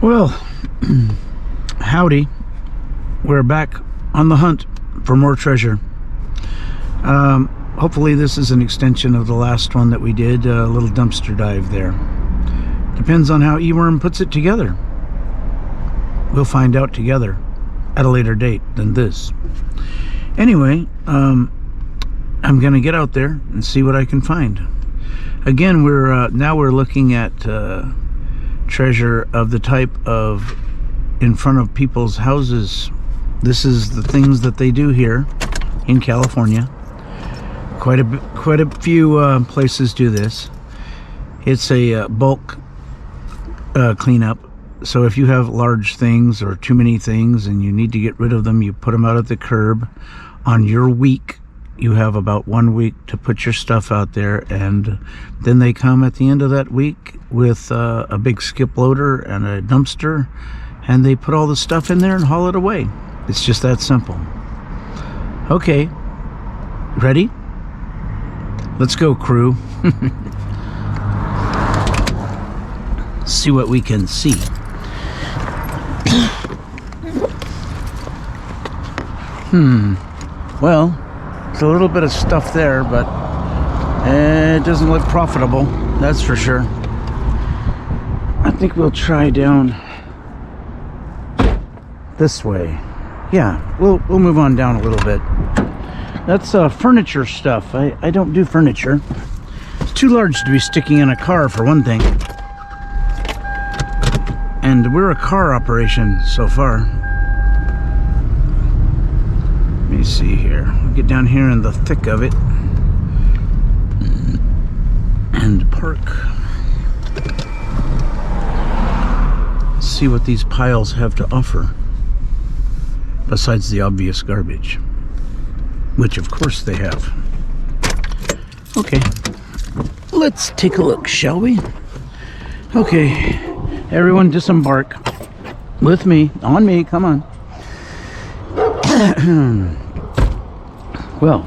Well, howdy. We're back on the hunt for more treasure. Hopefully this is an extension of the last one that we did, a little dumpster dive there. Depends on how eWorm puts it together. We'll find out together at a later date than this. Anyway, I'm gonna get out there and see what I can find. Again, now we're looking at treasure of the type of in front of people's houses. This is the things that they do here in California. Quite a few places do this. It's a bulk cleanup. So if you have large things or too many things and you need to get rid of them, you put them out at the curb. On your week, you have about 1 week to put your stuff out there, and then they come at the end of that week with a big skip loader and a dumpster, and they put all the stuff in there and haul it away. It's just that simple. Okay, ready? Let's go, crew. See what we can see. Well, it's a little bit of stuff there, but it doesn't look profitable, that's for sure. I think we'll try down this way. Yeah, we'll move on down a little bit. That's furniture stuff. I don't do furniture. It's too large to be sticking in a car, for one thing. And we're a car operation so far. Let me see here. We'll get down here in the thick of it and park. See what these piles have to offer besides the obvious garbage, which of course they have. Okay, let's take a look, shall we? Okay, everyone disembark with me, on me, come on. Well,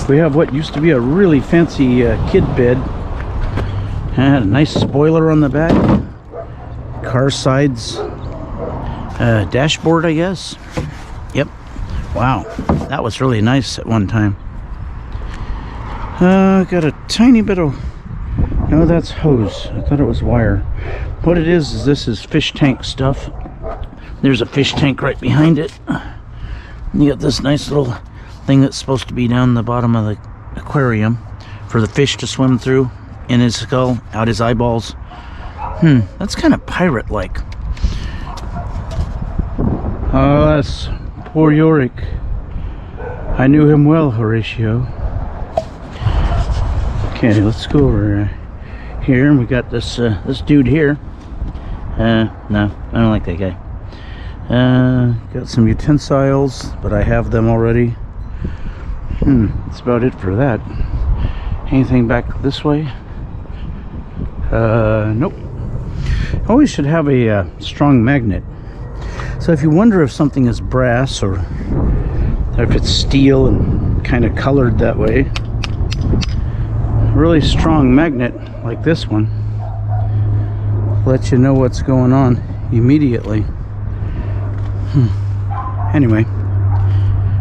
we have what used to be a really fancy kid bed. Had a nice spoiler on the back, car sides, dashboard, I guess. Yep. Wow, that was really nice at one time. Got a tiny bit of, no, that's hose. I thought it was wire. What it is this is fish tank stuff. There's a fish tank right behind it. You got this nice little thing that's supposed to be down the bottom of the aquarium for the fish to swim through, in his skull, out his eyeballs. That's kind of pirate-like. Oh, that's poor Yorick. I knew him well, Horatio. Okay, let's go over here, and we got this this dude here. No, I don't like that guy. Got some utensils, but I have them already. That's about it for that. Anything back this way? Nope. Always should have a strong magnet. So if you wonder if something is brass or if it's steel and kind of colored that way, a really strong magnet like this one lets you know what's going on immediately. Anyway,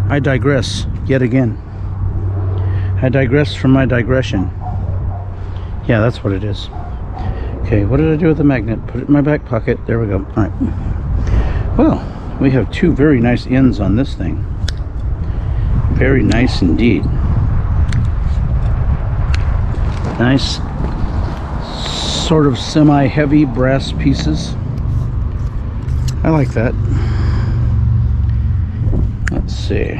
I digress yet again. I digress from my digression. Yeah, that's what it is. Okay, what did I do with the magnet? Put it in my back pocket. There we go. All right. Well, we have two very nice ends on this thing. Very nice indeed. Nice, sort of semi-heavy brass pieces. I like that. Let's see.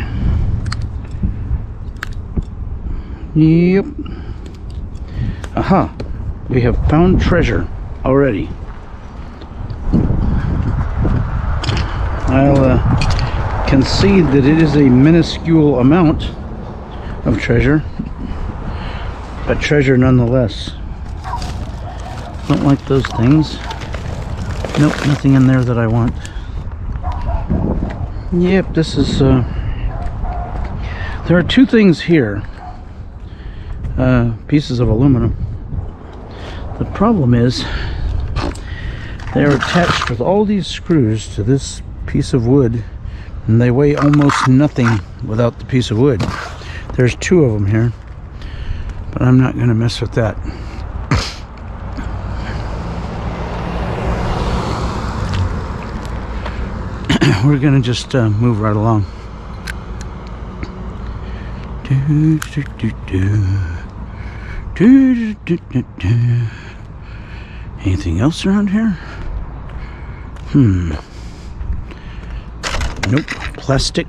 Yep. Aha. We have found treasure already. I'll concede that it is a minuscule amount of treasure, but treasure nonetheless. Don't like those things. Nope, nothing in there that I want. Yep, this is there are two things here. Pieces of aluminum. The problem is They're attached with all these screws to this piece of wood, and they weigh almost nothing without the piece of wood. There's 2 of them here, but I'm not going to mess with that. We're going to just move right along. Anything else around here? Nope. Plastic.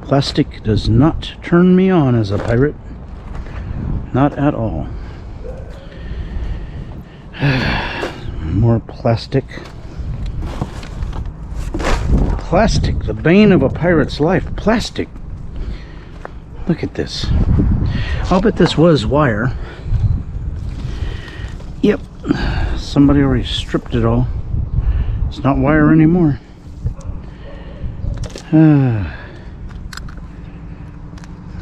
Plastic does not turn me on as a pirate. Not at all. More plastic. Plastic, the bane of a pirate's life. Plastic. Look at this. I'll bet this was wire. Yep. Somebody already stripped it all. It's not wire anymore.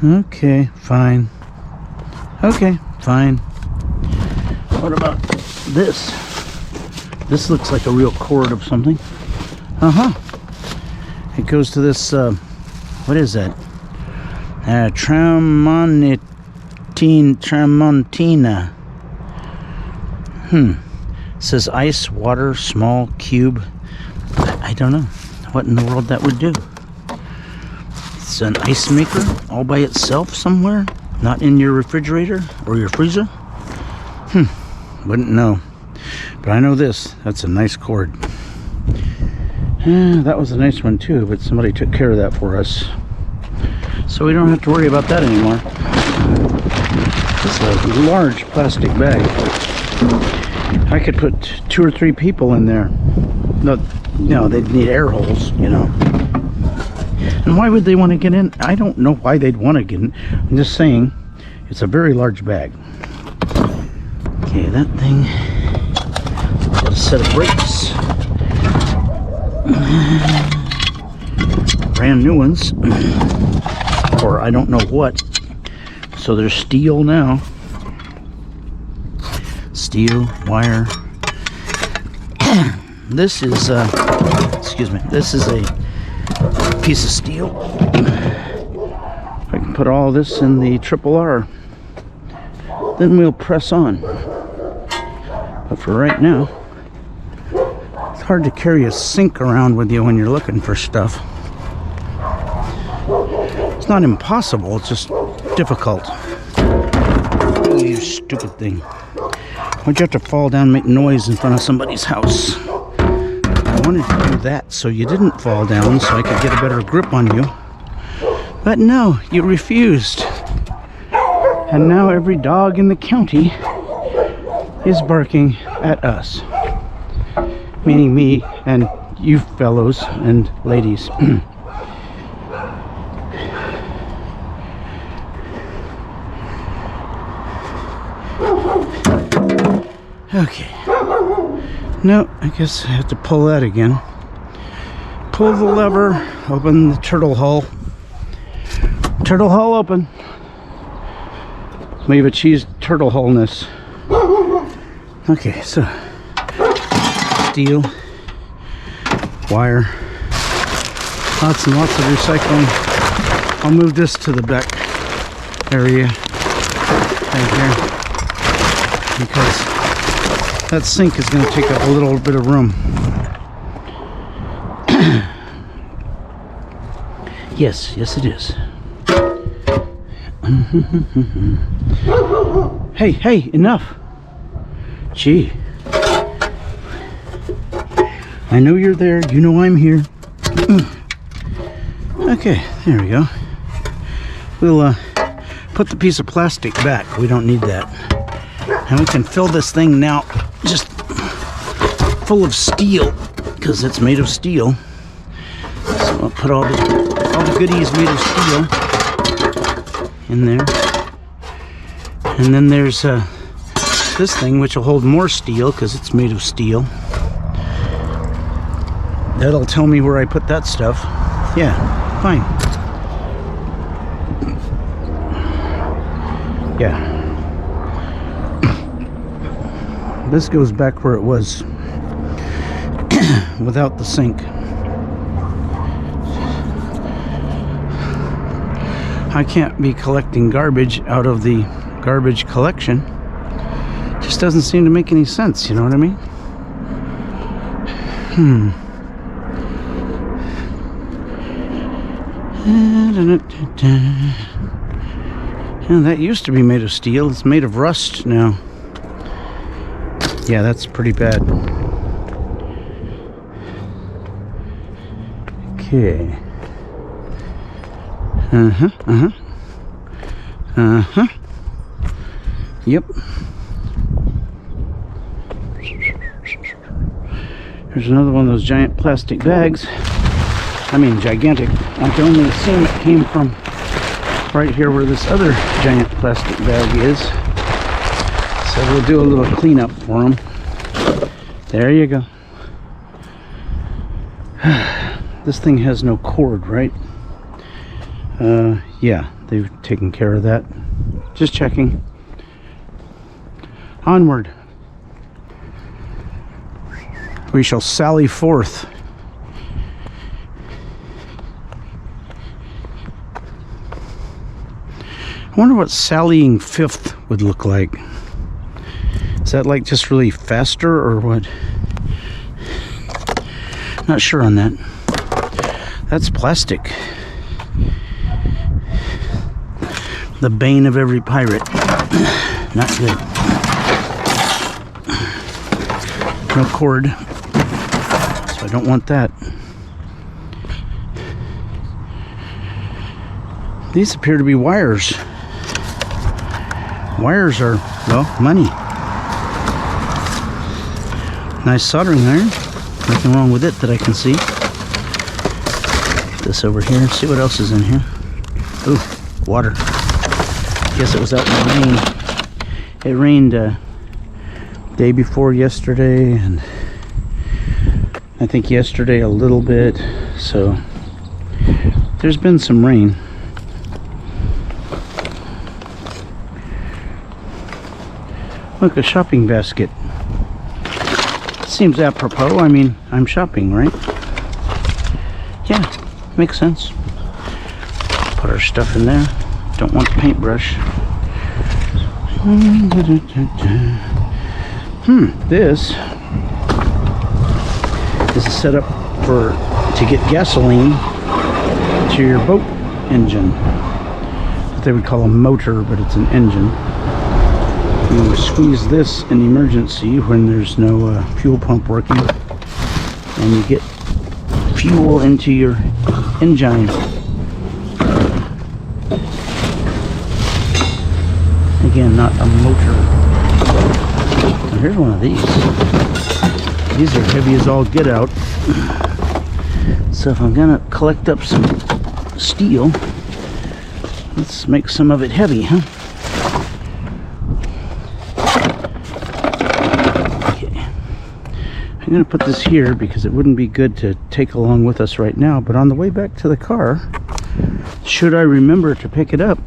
Okay, fine. Okay, fine. What about this? This looks like a real cord of something. It goes to this, what is that? Tramontina. It says ice, water, small cube. I don't know what in the world that would do. It's an ice maker all by itself somewhere, not in your refrigerator or your freezer. Wouldn't know. But I know this. That's a nice cord. That was a nice one too, but somebody took care of that for us, so we don't have to worry about that anymore. It's a large plastic bag. I could put 2 or 3 people in there. No, they'd need air holes, you know. And why would they want to get in? I don't know why they'd want to get in. I'm just saying, it's a very large bag. Okay, that thing. Got a set of brakes. Brand new ones. Or I don't know what. So they're steel now. Steel, wire. This is, excuse me, this is a piece of steel. I can put all this in the RRR. Then we'll press on. But for right now, it's hard to carry a sink around with you when you're looking for stuff. It's not impossible, it's just difficult. Oh, you stupid thing. Why'd you have to fall down and make noise in front of somebody's house? I wanted to do that so you didn't fall down, so I could get a better grip on you. But no, you refused. And now every dog in the county is barking at us. Meaning me and you fellows and ladies. Okay. No, I guess I have to pull that again. Pull the lever, open the turtle hull. Turtle hull open. We've achieved turtle hullness. Okay, so steel, wire, lots and lots of recycling. I'll move this to the back area right here because that sink is going to take up a little bit of room. Yes, it is. Hey, enough. Gee. I know you're there. You know I'm here. Okay, there we go. We'll put the piece of plastic back. We don't need that. And we can fill this thing now just full of steel because it's made of steel. So I'll put all the goodies made of steel in there. And then there's this thing which will hold more steel because it's made of steel. That'll tell me where I put that stuff. Yeah, fine. Yeah. This goes back where it was. without the sink. I can't be collecting garbage out of the garbage collection. Just doesn't seem to make any sense, you know what I mean? And that used to be made of steel. It's made of rust now. Yeah, that's pretty bad. Okay. Yep. There's another one of those giant plastic bags. I mean, gigantic. I can only assume it came from right here where this other giant plastic bag is. So we'll do a little cleanup for them. There you go. This thing has no cord, right? Yeah, they've taken care of that. Just checking. Onward. We shall sally forth. I wonder what sallying fifth would look like. Is that like just really faster or what? Not sure on that. That's plastic. The bane of every pirate. Not good. No cord. So I don't want that. These appear to be wires. Wires are, well, money. Nice soldering iron. Nothing wrong with it that I can see. Put this over here. See what else is in here. Ooh, water. Guess it was out in the rain. It rained day before yesterday, and I think yesterday a little bit. So there's been some rain. Look, a shopping basket. Seems apropos. I mean, I'm shopping, right? Yeah, makes sense. Put our stuff in there. Don't want the paintbrush. This is a setup to get gasoline to your boat engine. What they would call a motor, but it's an engine. You squeeze this in emergency when there's no fuel pump working, and you get fuel into your engine. Again, not a motor. Now here's one of these. These are heavy as all get out. So if I'm gonna collect up some steel, let's make some of it heavy, huh? I'm going to put this here because it wouldn't be good to take along with us right now, but on the way back to the car, should I remember to pick it up,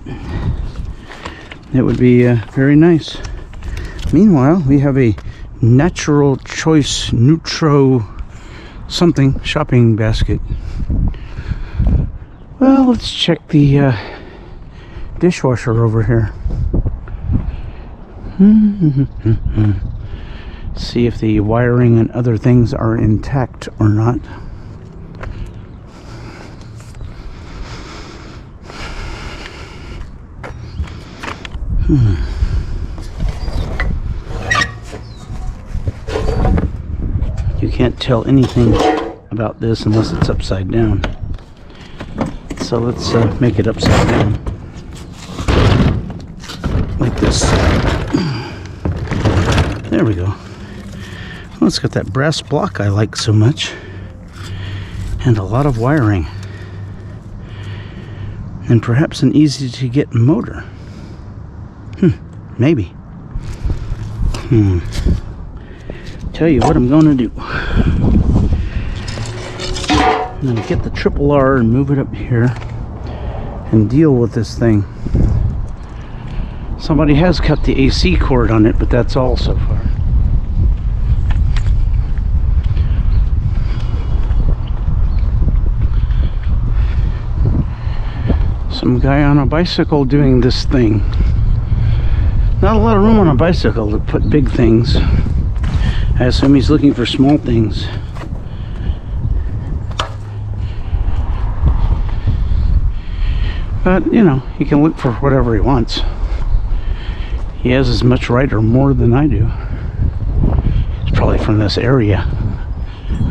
it would be very nice. Meanwhile, we have a natural choice neutro something shopping basket. Well, let's check the dishwasher over here. See if the wiring and other things are intact or not. You can't tell anything about this unless it's upside down. So let's make it upside down. Like this. There we go. Well, it's got that brass block I like so much, and a lot of wiring, and perhaps an easy to get motor. Maybe. Tell you what I'm going to do. I'm going to get the triple R and move it up here and deal with this thing. Somebody has cut the AC cord on it, but that's all so far. Some guy on a bicycle doing this thing. Not a lot of room on a bicycle to put big things. I assume he's looking for small things. But, you know, he can look for whatever he wants. He has as much right or more than I do. He's probably from this area.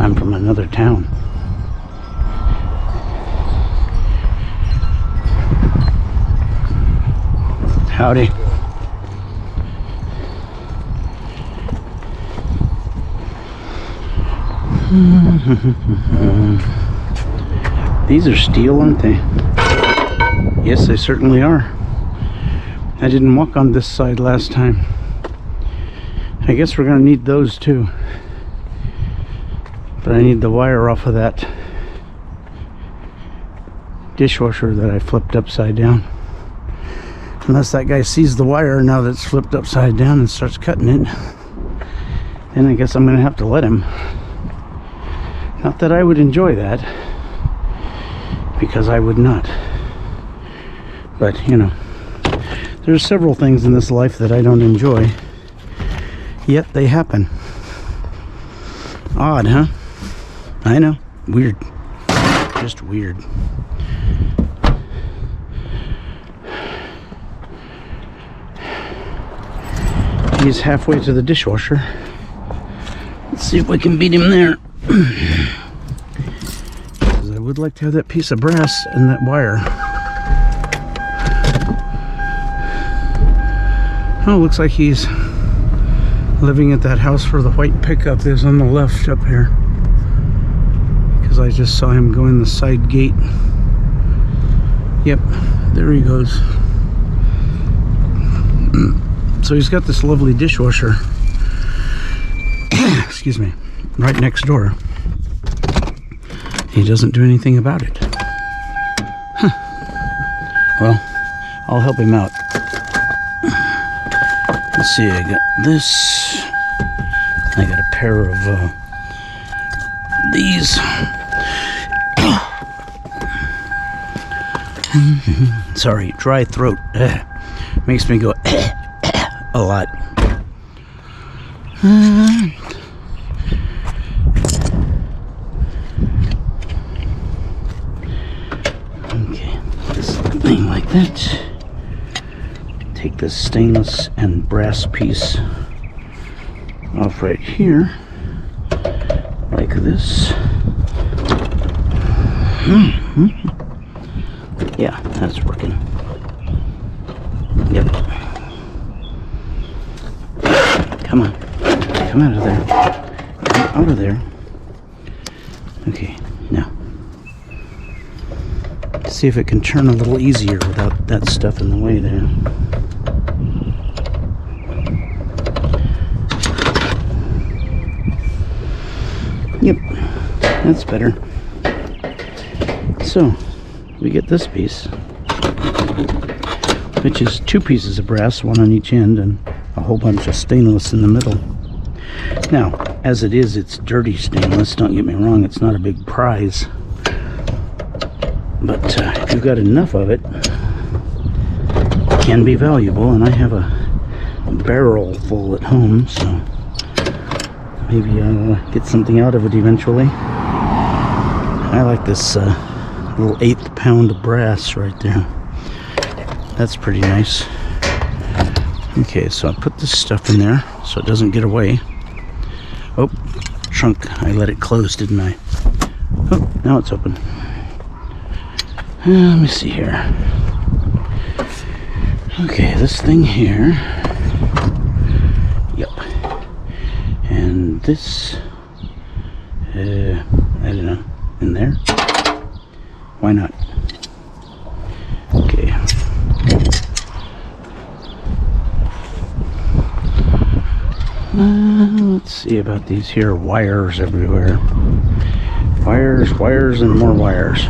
I'm from another town. Howdy. These are steel, aren't they? Yes, they certainly are. I didn't walk on this side last time. I guess we're going to need those too. But I need the wire off of that dishwasher that I flipped upside down. Unless that guy sees the wire now that's flipped upside down and starts cutting it, then I guess I'm going to have to let him. Not that I would enjoy that, because I would not. But, you know, there's several things in this life that I don't enjoy, yet they happen. Odd, huh? I know. Weird. Just weird. He's halfway to the dishwasher. Let's see if we can beat him there. Because I would like to have that piece of brass and that wire. Oh, looks like he's living at that house where the white pickup is on the left up here. Because I just saw him go in the side gate. Yep, there he goes. So he's got this lovely dishwasher, excuse me, right next door. He doesn't do anything about it. Huh. Well, I'll help him out. Let's see, I got this. I got a pair of these. Sorry, dry throat. Makes me go a lot. Okay, this thing like that. Take this stainless and brass piece off right here, like this. Yeah, that's working. Yep. Come on. Come out of there. Come out of there. Okay, now. See if it can turn a little easier without that stuff in the way there. Yep, that's better. So, we get this piece, which is two pieces of brass, one on each end, and a whole bunch of stainless in the middle. Now, as it is, it's dirty stainless, don't get me wrong, it's not a big prize. But if you've got enough of it, it can be valuable, and I have a barrel full at home, so maybe I'll get something out of it eventually. I like this little 1/8 pound of brass right there. That's pretty nice. Okay, so I put this stuff in there so it doesn't get away. Oh, trunk. I let it close, didn't I? Oh, now it's open. Let me see here. Okay, this thing here. Yep. And this, I don't know, in there? Why not? Okay. Let's see about these here wires everywhere. Wires, wires, and more wires.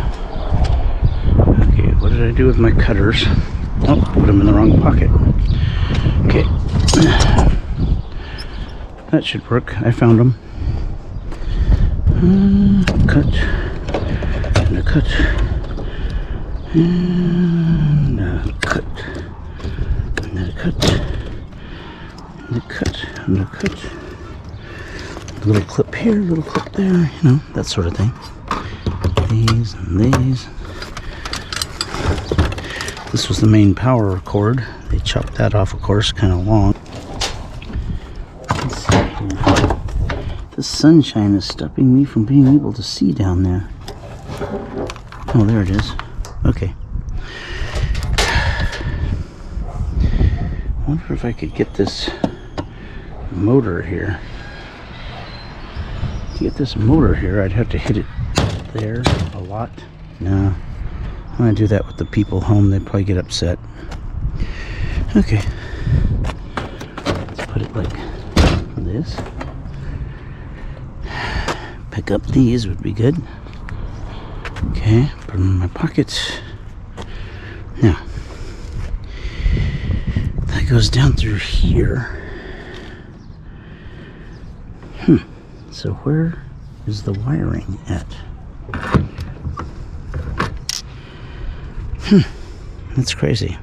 Okay, what did I do with my cutters? Oh, put them in the wrong pocket. Okay. That should work. I found them. Cut. And a cut. And cut. And cut. And cut. And cut. A little clip here, a little clip there, you know, that sort of thing. These and these. This was the main power cord. They chopped that off, of course, kind of long. Let's see here. The sunshine is stopping me from being able to see down there. Oh, there it is. Okay. I wonder if I could get this motor here. To get this motor here, I'd have to hit it there a lot. No. I'm going to do that with the people home. They'd probably get upset. Okay. Let's put it like this. Pick up these would be good. Okay, put them in my pockets. Now, that goes down through here. So where is the wiring at? That's crazy.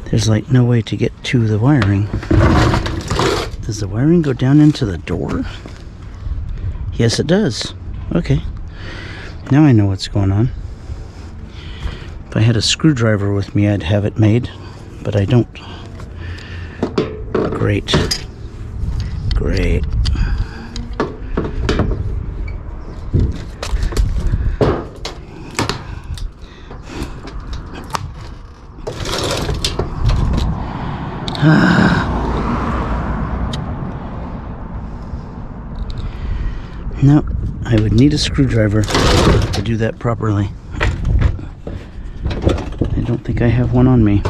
There's like no way to get to the wiring. Does the wiring go down into the door? Yes, it does. Okay. Now I know what's going on. If I had a screwdriver with me, I'd have it made, but I don't. Great. Great. No, I would need a screwdriver to do that properly. I don't think I have one on me.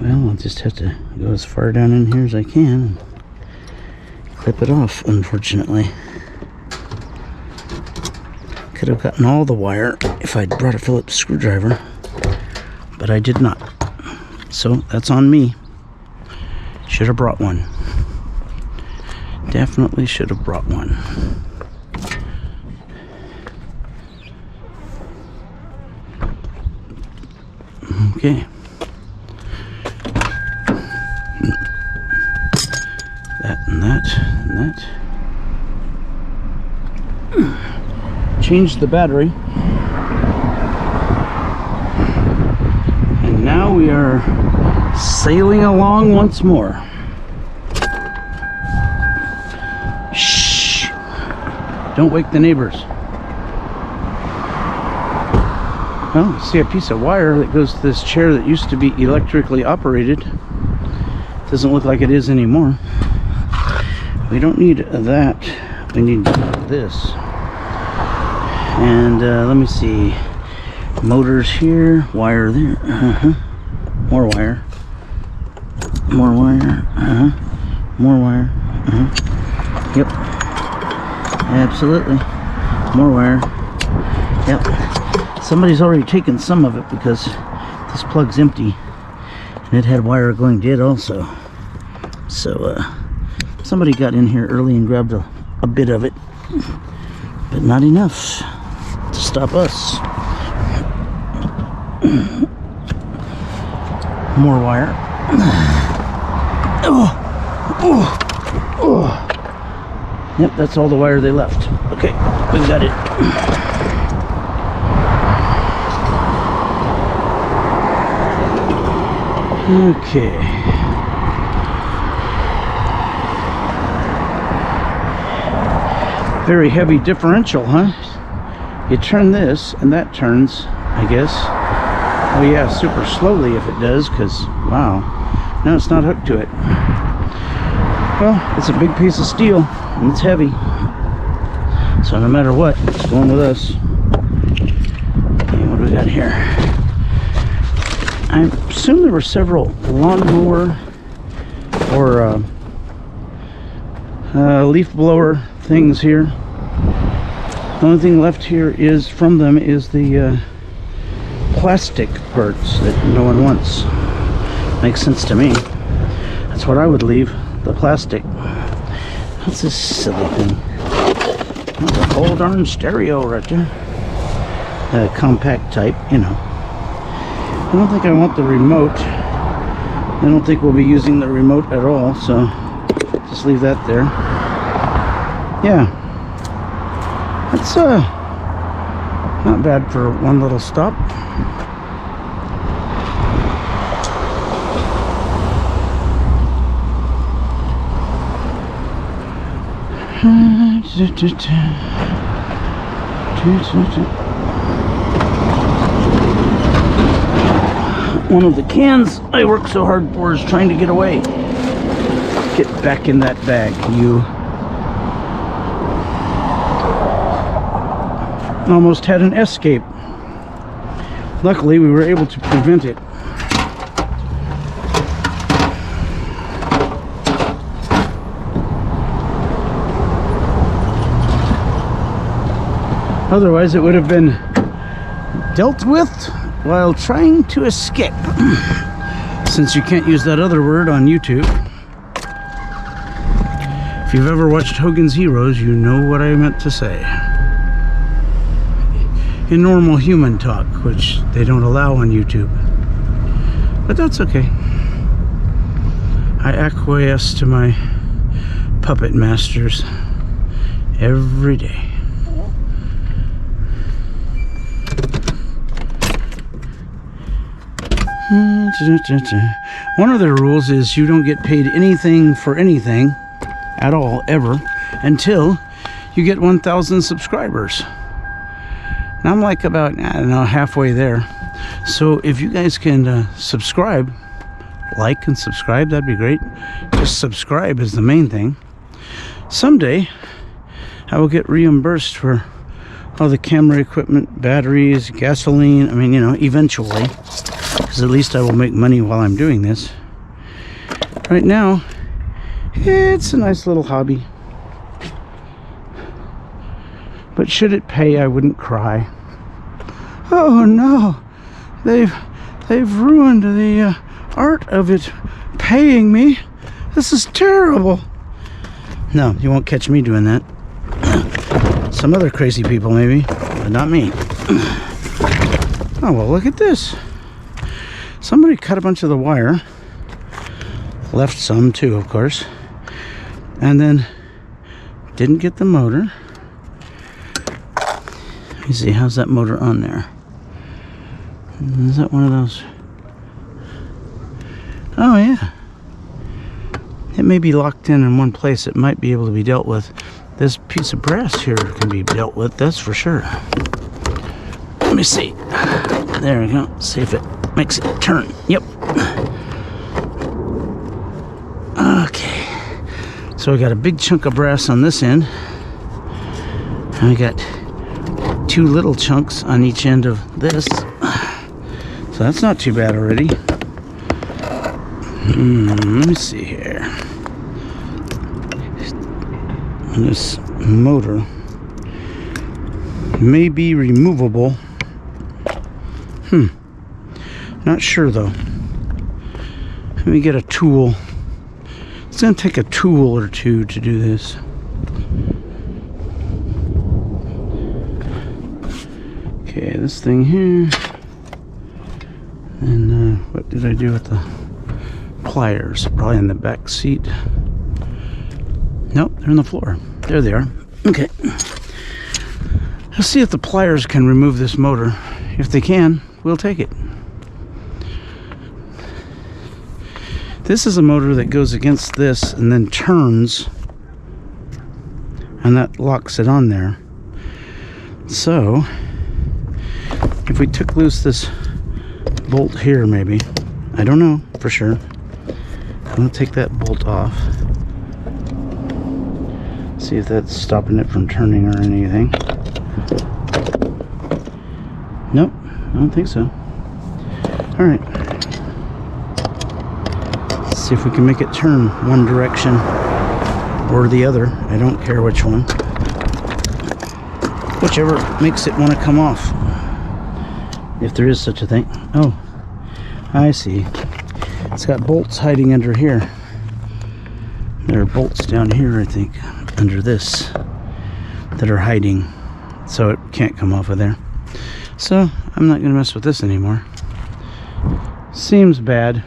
Well, I'll just have to go as far down in here as I can and clip it off, unfortunately. Could have gotten all the wire if I'd brought a Phillips screwdriver, but I did not. So that's on me. Should have brought one. Definitely should have brought one. Okay. That and that and that. Changed the battery. And now we are sailing along once more. Shh! Don't wake the neighbors. Well, see a piece of wire that goes to this chair that used to be electrically operated. Doesn't look like it is anymore. We don't need that. We need this. And let me see. Motors here, wire there. More wire. More wire. More wire. Yep. Absolutely. More wire. Yep. Somebody's already taken some of it because this plug's empty. And it had wire going dead also. So somebody got in here early and grabbed a bit of it. But not enough to stop us. More wire. Yep, that's all the wire they left. Okay, we got it. Okay. Very heavy differential, huh? You turn this and that turns, I guess. Oh yeah, super slowly if it does, because wow, no, it's not hooked to it. Well, it's a big piece of steel and it's heavy, so no matter what, it's going with us. Okay, what do we got here? I assume there were several lawnmower or leaf blower things here. The only thing left here is from them is the plastic parts that no one wants. Makes sense to me. That's what I would leave, the plastic. What's this silly thing? That's a whole darn stereo right there. Compact type, you know. I don't think I want the remote. I don't think we'll be using the remote at all, so just leave that there. Yeah. That's not bad for one little stop. One of the cans I work so hard for is trying to get away. Get back in that bag, you. Almost had an escape. Luckily, we were able to prevent it. Otherwise, it would have been dealt with while trying to escape. Since you can't use that other word on YouTube. If you've ever watched Hogan's Heroes, you know what I meant to say. In normal human talk, which they don't allow on YouTube. But that's okay. I acquiesce to my puppet masters every day. One of their rules is you don't get paid anything for anything at all, ever, until you get 1,000 subscribers. Now I'm like about, I don't know, halfway there. So if you guys can subscribe, like and subscribe, that'd be great. Just subscribe is the main thing. Someday I will get reimbursed for all the camera equipment, batteries, gasoline. I mean, you know, eventually. Because at least I will make money while I'm doing this. Right now, it's a nice little hobby. But should it pay, I wouldn't cry. Oh no, they've ruined the art of it paying me. This is terrible. No, you won't catch me doing that. Some other crazy people maybe, but not me. Oh well, look at this. Somebody cut a bunch of the wire, left some too, of course, and then didn't get the motor. Let me see, how's that motor on there? Is that one of those? Oh yeah. It may be locked in one place. It might be able to be dealt with. This piece of brass here can be dealt with, that's for sure. Let me see. There we go. See if it makes it turn. Yep. Okay. So I got a big chunk of brass on this end. And I got 2 little chunks on each end of this. So that's not too bad already. Let me see here. This motor may be removable. Not sure though. Let me get a tool. It's gonna take a tool or two to do this. Okay, this thing here. And what did I do with the pliers? Probably in the back seat. Nope, they're on the floor. There they are. Okay. Let's see if the pliers can remove this motor. If they can, we'll take it. This is a motor that goes against this and then turns, and that locks it on there. So if we took loose this bolt here, maybe, I don't know for sure. I'm gonna take that bolt off, see if that's stopping it from turning or anything. Nope, I don't think so. All right, let's see if we can make it turn one direction or the other. I don't care which one, whichever makes it want to come off, if there is such a thing. Oh, I see. It's got bolts hiding under here. There are bolts down here, I think, under this that are hiding, so it can't come off of there. So I'm not going to mess with this anymore. Seems bad.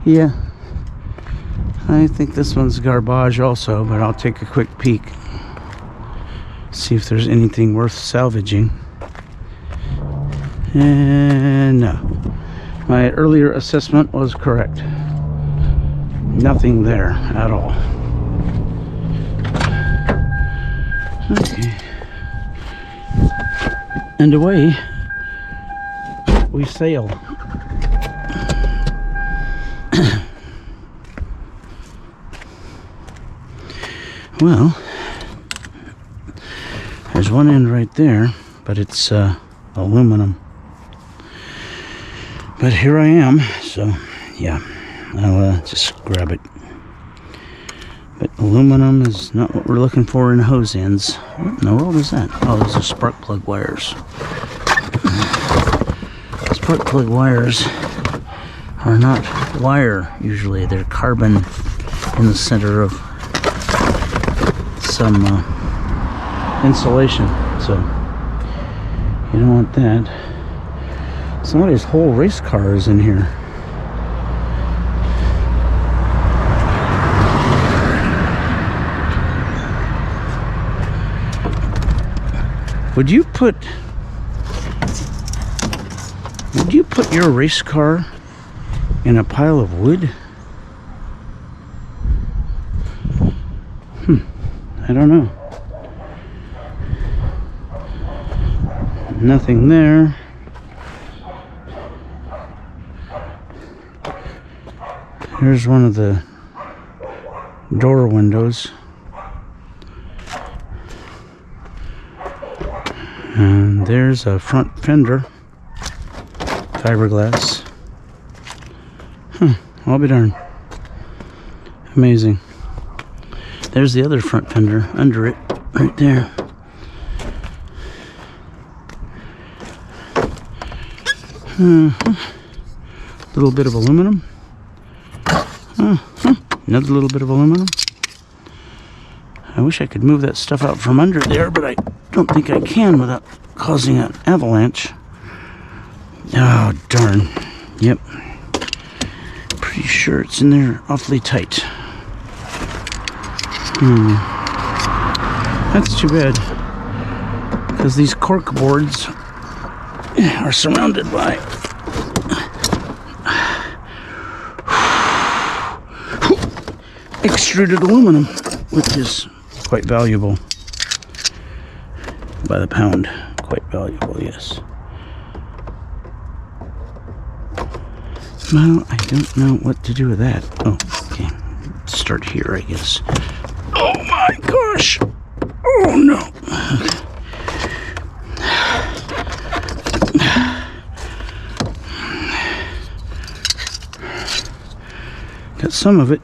Yeah, I think this one's garbage also, but I'll take a quick peek. See if there's anything worth salvaging. And no. My earlier assessment was correct. Nothing there at all. Okay. And away we sail. Well, there's one end right there, but it's aluminum. But here I am, so yeah, I'll just grab it. But aluminum is not what we're looking for in hose ends. What in the world is that? Oh, those are spark plug wires. Spark plug wires are not wire usually. They're carbon in the center of some insulation, so you don't want that. Somebody's whole race car is in here. Would you put your race car in a pile of wood? I don't know. Nothing there. Here's one of the door windows. And there's a front fender. Fiberglass. I'll be darned. Amazing. There's the other front fender under it, right there. Little bit of aluminum. Another little bit of aluminum. I wish I could move that stuff out from under there, but I don't think I can without causing an avalanche. Oh, darn. Yep. Pretty sure it's in there awfully tight. That's too bad, because these cork boards are surrounded by extruded aluminum, which is quite valuable by the pound. Quite valuable, yes. Well, I don't know what to do with that. Oh, okay. Start here, I guess. Oh my gosh! Oh no! Got some of it.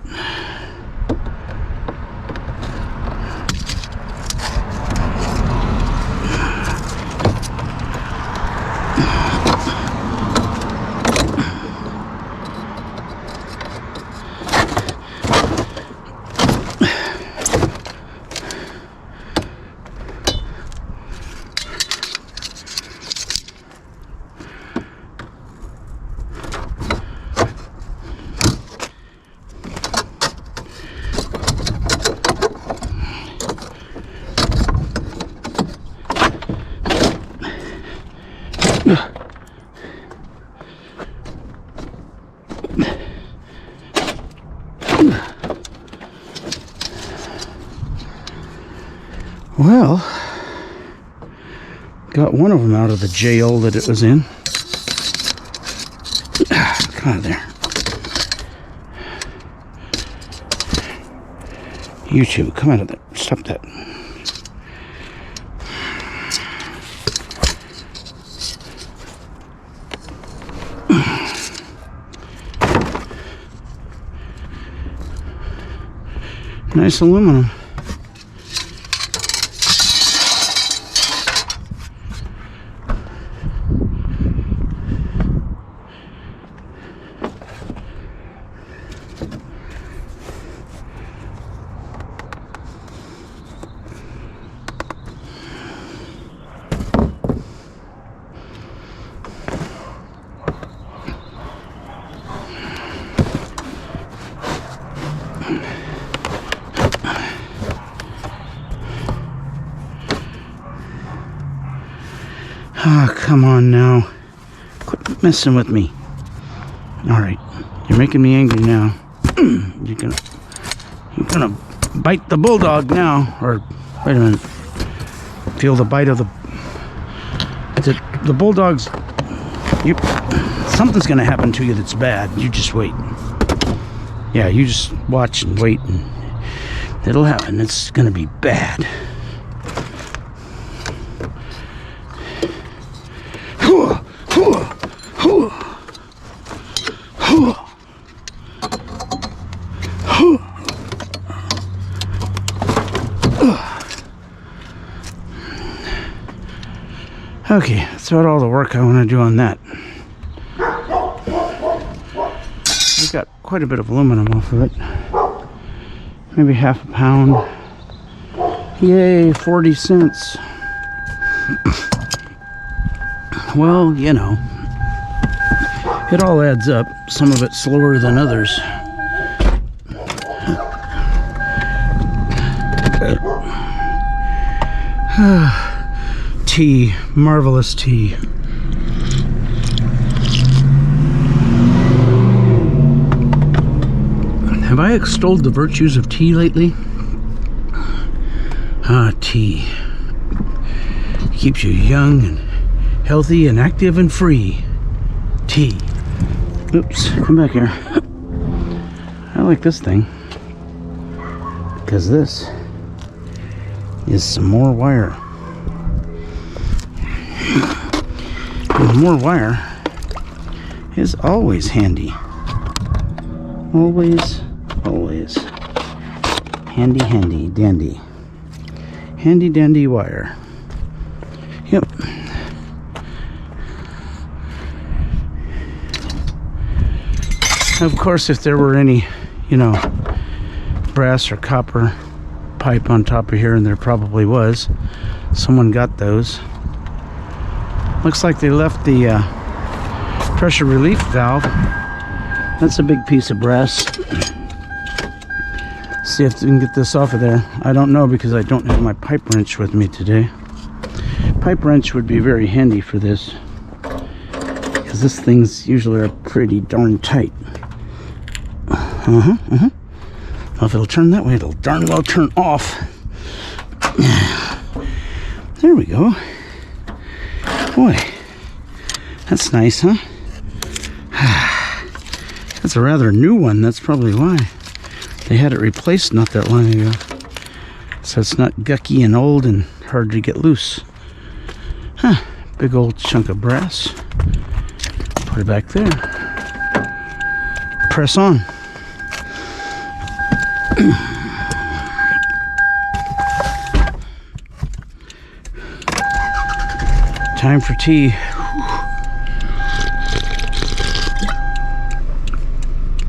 Well, got one of them out of the jail that it was in. Come out of there. You two, come out of there. Stop that. Nice aluminum. Oh, come on now. Quit messing with me. All right, you're making me angry now. You're gonna bite the bulldog now. Or wait a minute. Feel the bite of the bulldogs. Something's gonna happen to you that's bad. You just wait. Yeah, you just watch and wait, and it'll happen. It's gonna be bad. Okay, that's about all the work I want to do on that. We got quite a bit of aluminum off of it. Maybe half a pound. Yay, 40 cents. Well, you know, it all adds up. Some of it slower than others. Tea, marvelous tea. Have I extolled the virtues of tea lately? Tea. Keeps you young and healthy and active and free. Tea. Oops, come back here. I like this thing because this is some more wire. And more wire is always handy. Always, always. Handy, handy, dandy. Handy dandy wire. Yep. Of course, if there were any, you know, brass or copper pipe on top of here, and there probably was, someone got those. Looks like they left the pressure relief valve. That's a big piece of brass. See if we can get this off of there. I don't know because I don't have my pipe wrench with me today. Pipe wrench would be very handy for this, because this thing's usually are pretty darn tight. Well, if it'll turn that way, it'll darn well turn off. There we go. Boy, that's nice, huh? That's a rather new one. That's probably why. They had it replaced not that long ago. So it's not gucky and old and hard to get loose. Huh, big old chunk of brass. Put it back there. Press on. Time for tea.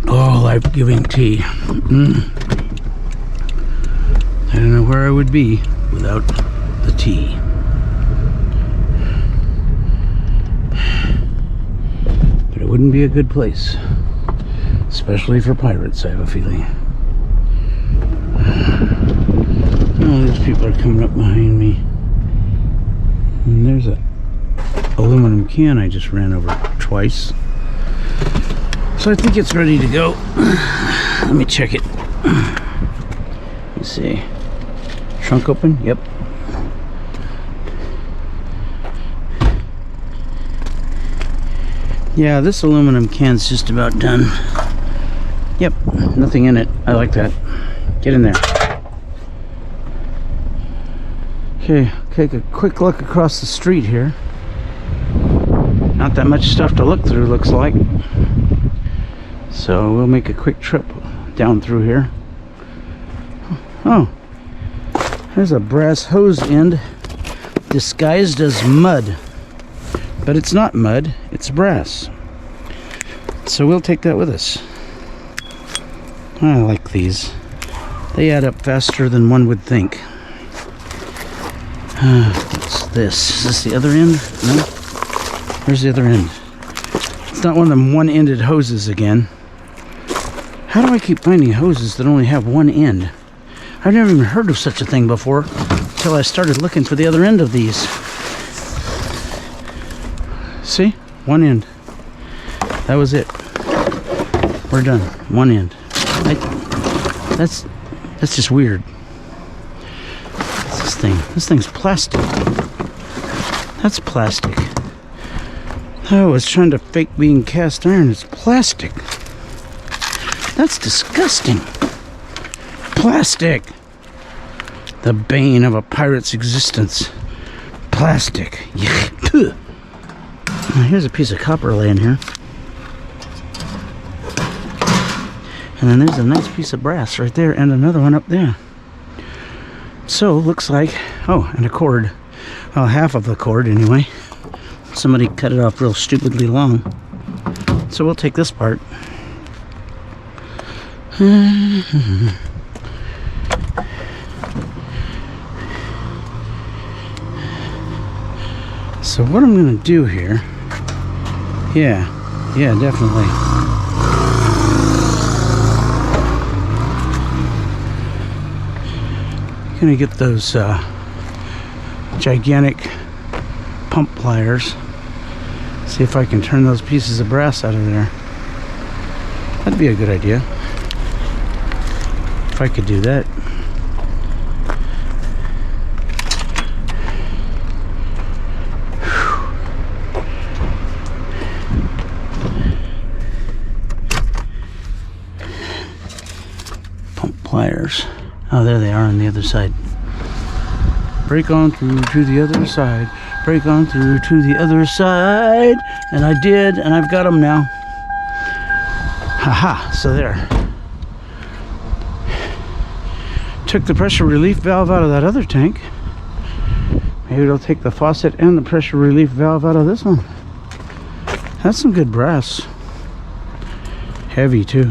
Oh, life-giving tea. I don't know where I would be without the tea. But it wouldn't be a good place. Especially for pirates, I have a feeling. Oh, these people are coming up behind me. And there's a aluminum can I just ran over twice. So I think it's ready to go. Let me check it. Let's see. Trunk open? Yep. Yeah, this aluminum can's just about done. Yep, nothing in it. I like that. Get in there. Okay, take a quick look across the street here. Not that much stuff to look through, looks like. So we'll make a quick trip down through here. Oh, there's a brass hose end disguised as mud. But it's not mud, it's brass. So we'll take that with us. I like these. They add up faster than one would think. What's this? Is this the other end? No? Where's the other end? It's not one of them one-ended hoses again. How do I keep finding hoses that only have one end? I've never even heard of such a thing before until I started looking for the other end of these. See? One end. That was it. We're done. One end. That's just weird. What's this thing? This thing's plastic. That's plastic. I was trying to fake being cast iron. It's plastic. That's disgusting. Plastic. The bane of a pirate's existence. Plastic. Now, here's a piece of copper laying here. And then there's a nice piece of brass right there and another one up there. So, looks like, oh, and a cord. Well, half of the cord anyway. Somebody cut it off real stupidly long. So we'll take this part. So what I'm going to do here, yeah, definitely. Going to get those gigantic pump pliers. See if I can turn those pieces of brass out of there. That'd be a good idea. If I could do that. Pump pliers. Oh, there they are on the other side. Break on through to the other side. Break on through to the other side. And I did, and I've got them now. Haha, so there. Took the pressure relief valve out of that other tank. Maybe it'll take the faucet and the pressure relief valve out of this one. That's some good brass. Heavy too.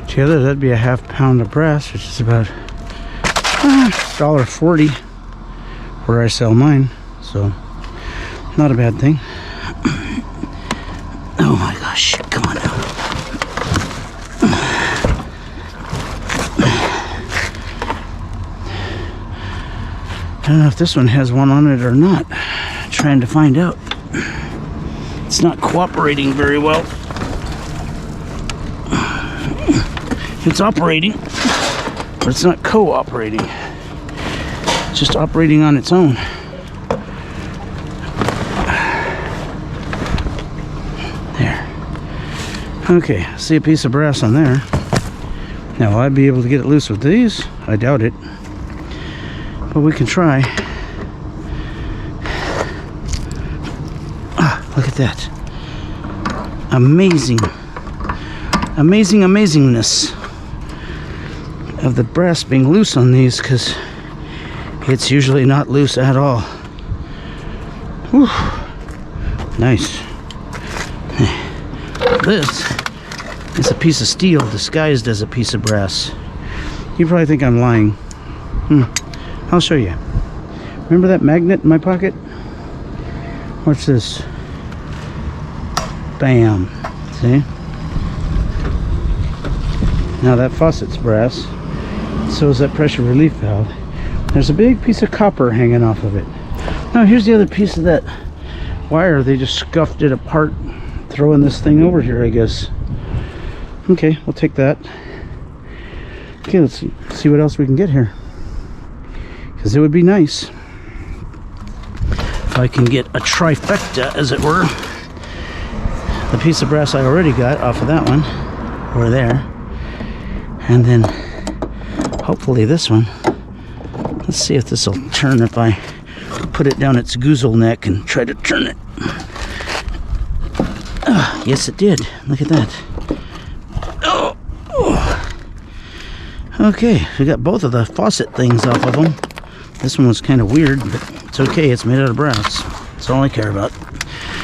Together that'd be a half pound of brass, which is about $1.40 where I sell mine. So, not a bad thing. Oh my gosh, come on now. I don't know if this one has one on it or not. Trying to find out. It's not cooperating very well. It's operating, but it's not cooperating. It's just operating on its own. Okay, see a piece of brass on there. Now, will I be able to get it loose with these? I doubt it. But we can try. Ah, look at that. Amazing. Amazing amazingness of the brass being loose on these, because it's usually not loose at all. Whew. Nice. This is a piece of steel disguised as a piece of brass. You probably think I'm lying. I'll show you. Remember that magnet in my pocket? Watch this. Bam. See? Now that faucet's brass. So is that pressure relief valve. There's a big piece of copper hanging off of it. Now here's the other piece of that wire. They just scuffed it apart, throwing this thing over here, I guess. Okay, we'll take that. Okay, let's see what else we can get here. Because it would be nice if I can get a trifecta, as it were. The piece of brass I already got off of that one, over there. And then, hopefully this one. Let's see if this will turn if I put it down its goozle neck and try to turn it. Yes, it did. Look at that. Oh. Okay, we got both of the faucet things off of them. This one was kind of weird, but it's okay. It's made out of brass. That's all I care about.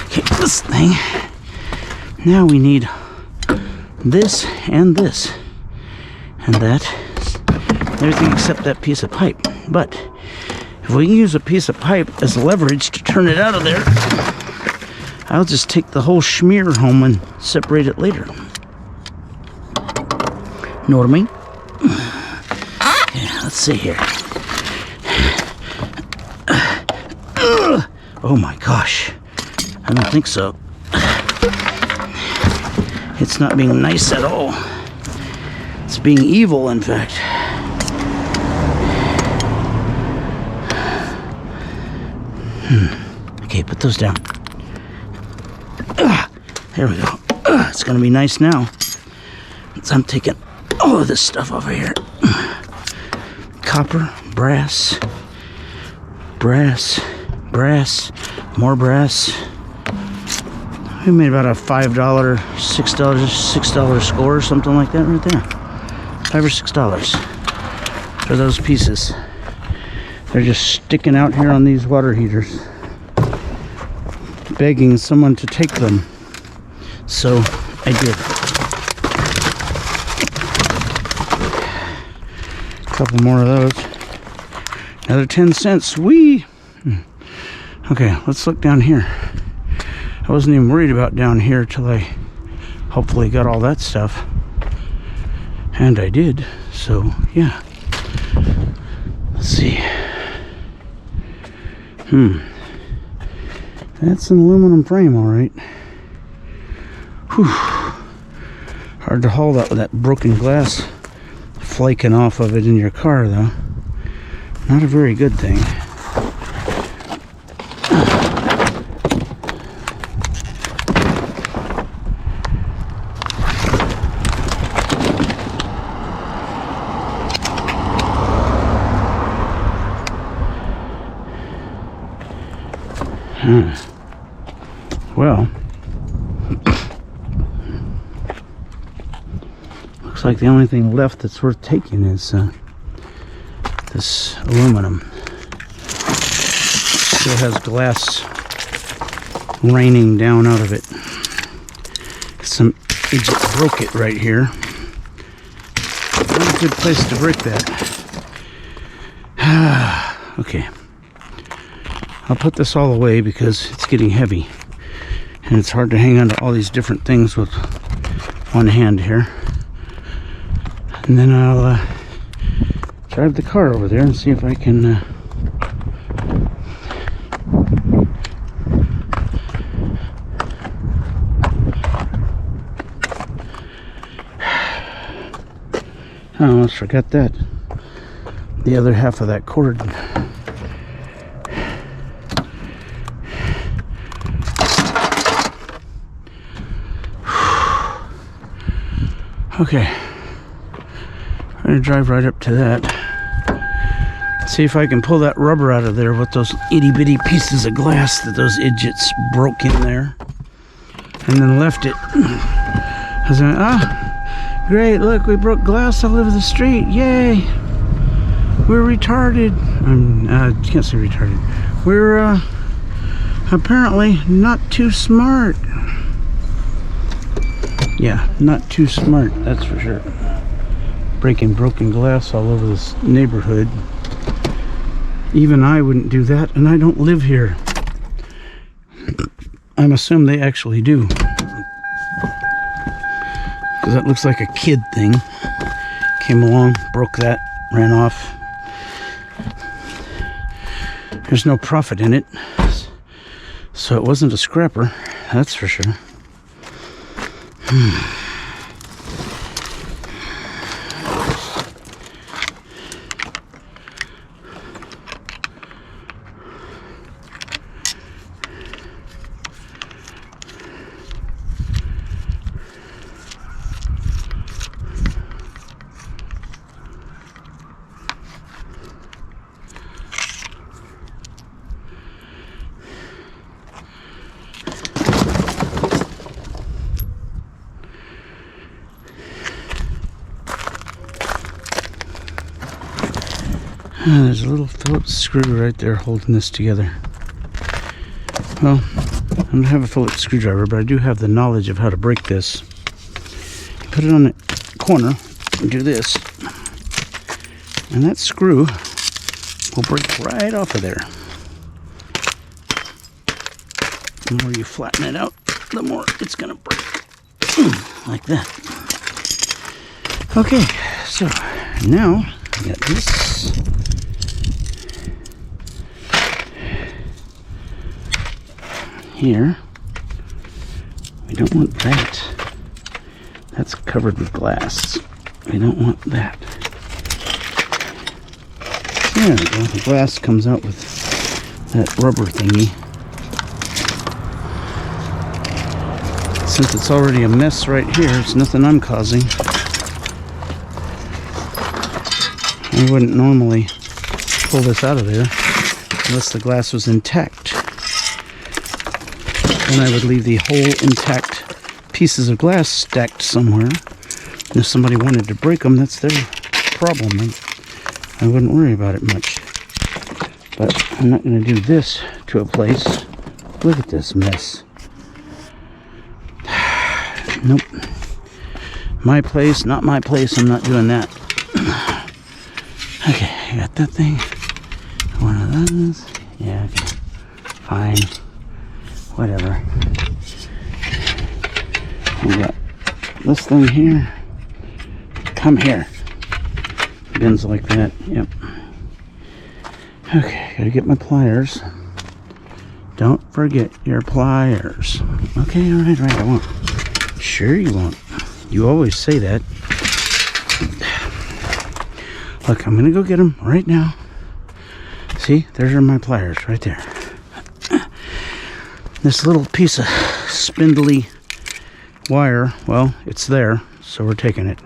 Okay, this thing. Now we need this and this. And that. Everything except that piece of pipe. But if we can use a piece of pipe as leverage to turn it out of there, I'll just take the whole schmear home and separate it later. Know what I mean? Yeah, let's see here. Oh my gosh. I don't think so. It's not being nice at all. It's being evil, in fact. Okay, put those down. There we go. It's gonna be nice now. So I'm taking all of this stuff over here. Copper, brass, brass, brass, more brass. We made about a $5, $6 score or something like that right there. $5 or $6 for those pieces. They're just sticking out here on these water heaters, begging someone to take them. So I did. A couple more of those. Another 10 cents. Whee! Okay, let's look down here. I wasn't even worried about down here till I hopefully got all that stuff. And I did. So, yeah. Let's see. That's an aluminum frame, all right. Whew. Hard to haul that with that broken glass flaking off of it in your car, though. Not a very good thing. Well, looks like the only thing left that's worth taking is this aluminum. Still has glass raining down out of it. Some idiot broke it right here. Not a good place to break that. Okay. I'll put this all away because it's getting heavy and it's hard to hang on to all these different things with one hand here. And then I'll drive the car over there and see if I can I almost forgot that. The other half of that cord. Okay, I'm gonna drive right up to that. See if I can pull that rubber out of there with those itty bitty pieces of glass that those idiots broke in there and then left it. I was like, great, look, we broke glass all over the street, yay! We're retarded. I can't say retarded. We're apparently not too smart. Yeah, not too smart, that's for sure. Breaking broken glass all over this neighborhood. Even I wouldn't do that, and I don't live here. I'm assuming they actually do. Because that looks like a kid thing. Came along, broke that, ran off. There's no profit in it. So it wasn't a scrapper, that's for sure. There's a little Phillips screw right there holding this together. Well, I don't have a Phillips screwdriver, but I do have the knowledge of how to break this. Put it on the corner and do this, and that screw will break right off of there. The more you flatten it out, the more it's gonna break. Like that. Okay, so now I got this. Here, We don't want that. That's covered with glass. We don't want that. There we go. The glass comes out with that rubber thingy. Since it's already a mess right here, it's nothing I'm causing. I wouldn't normally pull this out of there unless the glass was intact. Then I would leave the whole intact pieces of glass stacked somewhere. And if somebody wanted to break them, that's their problem. And I wouldn't worry about it much. But I'm not going to do this to a place. Look at this mess. Nope. My place, not my place. I'm not doing that. Okay, I got that thing. One of those. Yeah, okay. Fine. Whatever. We got this thing here. Come here. Bends like that. Yep. Okay, gotta get my pliers. Don't forget your pliers. Okay, alright, I won't. Sure you won't. You always say that. Look, I'm gonna go get them right now. See, there's my pliers right there. This little piece of spindly wire, well, it's there, so we're taking it.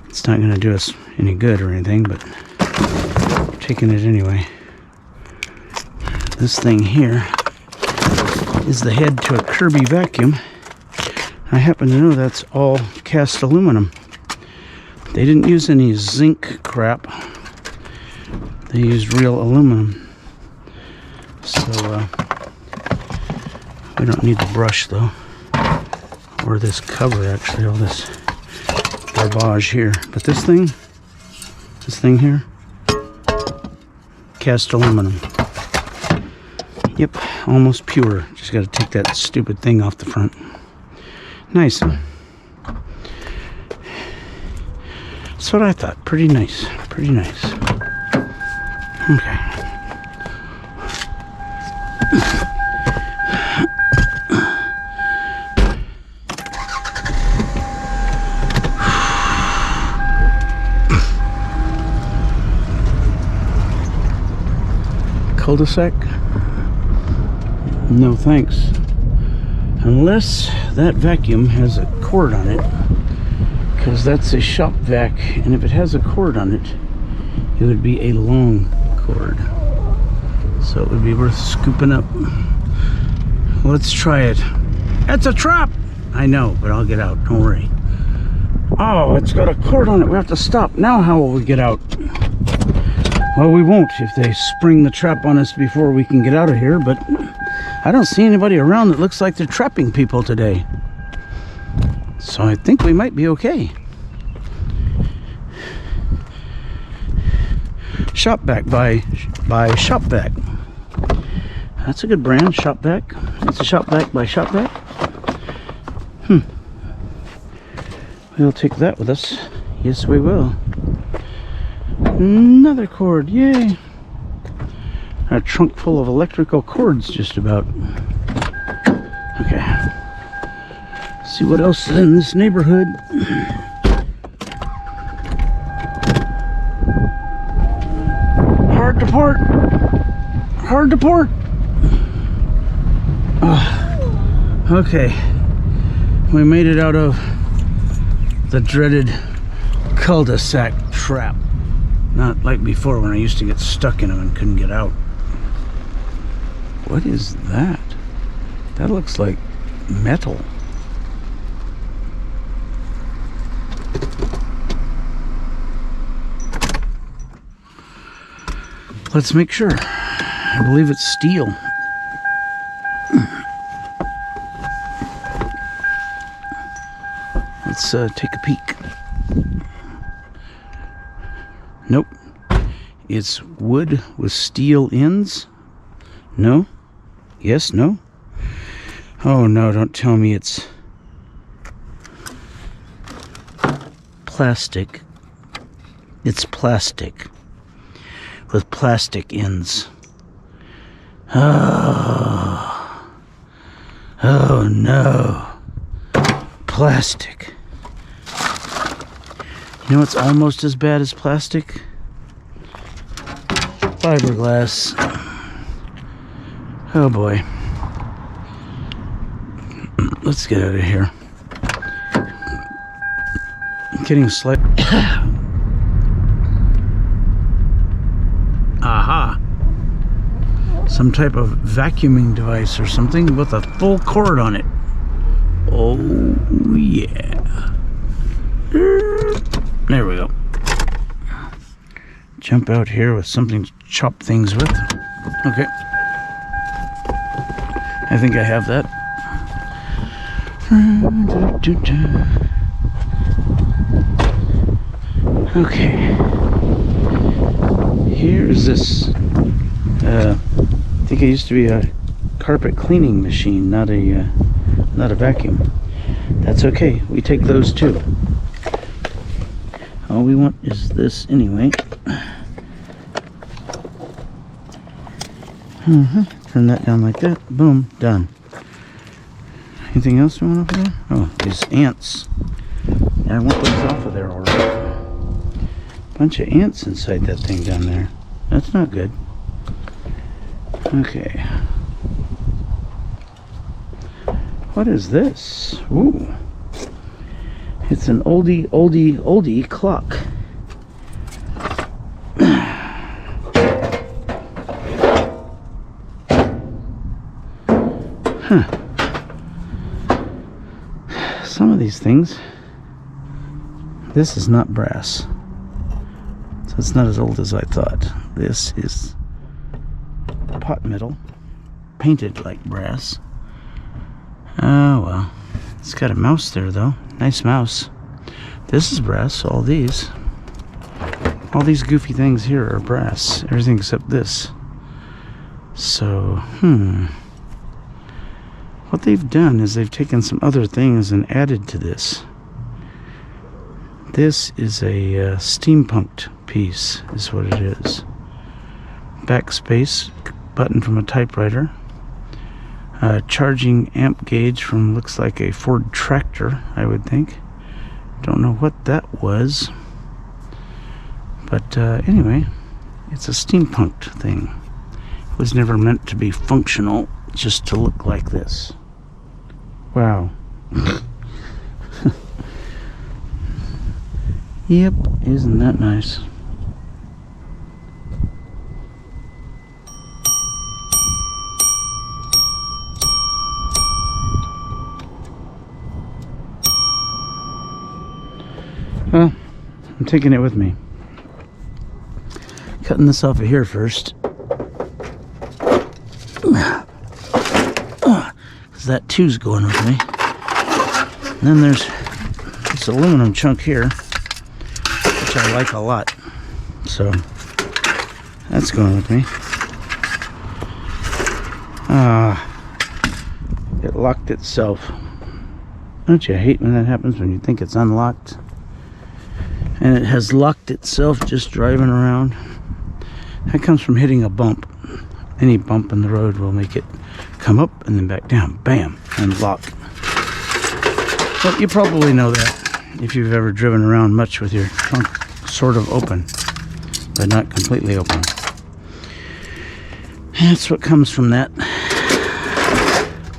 It's not gonna do us any good or anything, but we're taking it anyway. This thing here is the head to a Kirby vacuum. I happen to know that's all cast aluminum. They didn't use any zinc crap. They used real aluminum. So, we don't need the brush though. Or this cover, actually, all this garbage here. But this thing here, cast aluminum. Yep, almost pure. Just got to take that stupid thing off the front. Nice. That's what I thought. Pretty nice. Pretty nice. Okay. Cul-de-sac? No thanks. Unless that vacuum has a cord on it, because that's a shop vac, and if it has a cord on it, it would be a long cord, so it would be worth scooping up. Let's try it. It's a trap! I know, but I'll get out, don't worry. Oh, it's got a cord on it. We have to stop. Now how will we get out? Well, we won't if they spring the trap on us before we can get out of here, but I don't see anybody around that looks like they're trapping people today. So I think we might be okay. Shop Vac by Shop Vac. That's a good brand, Shop Vac. It's a Shop Vac by Shop Vac. We'll take that with us. Yes, we will. Another cord, yay! A trunk full of electrical cords, just about. Okay. See what else is in this neighborhood. Hard to port. Hard to port. Okay. We made it out of the dreaded cul-de-sac trap. Not like before when I used to get stuck in them and couldn't get out. What is that? That looks like metal. Let's make sure. I believe it's steel. Let's take a peek. Nope. It's wood with steel ends. No? Yes, no? Oh no, don't tell me it's plastic. It's plastic with plastic ends. Oh. Oh no. Plastic. You know what's almost as bad as plastic? Fiberglass. Oh boy. Let's get out of here. I'm getting slight. Aha. Some type of vacuuming device or something with a full cord on it. Oh yeah. There we go. Jump out here with something to chop things with. Okay. I think I have that. Okay. Here's this. I think it used to be a carpet cleaning machine, not a vacuum. That's okay. We take those too. All we want is this anyway. Turn that down like that. Boom. Done. Anything else we want over there? Oh, these ants. Yeah, I want those off of there already. Bunch of ants inside that thing down there. That's not good. Okay. What is this? Ooh. It's an oldie clock. Huh. Some of these things. This is not brass. So it's not as old as I thought. This is pot metal, painted like brass. Oh well. It's got a mouse there though. Nice mouse. This is brass. All these goofy things here are brass. Everything except this. So, what they've done is they've taken some other things and added to this. This is a steampunked piece, is what it is. Backspace button from a typewriter. Charging amp gauge from, looks like a Ford tractor, I would think. Don't know what that was. But anyway, it's a steampunked thing. It was never meant to be functional, just to look like this. Wow. Yep, isn't that nice? Well, I'm taking it with me. Cutting this off of here first. Because that two's going with me. And then there's this aluminum chunk here, which I like a lot. So, that's going with me. It locked itself. Don't you hate when that happens, when you think it's unlocked? And it has locked itself just driving around. That comes from hitting a bump. Any bump in the road will make it come up and then back down. Bam! And lock. But you probably know that if you've ever driven around much with your trunk sort of open, but not completely open. That's what comes from that.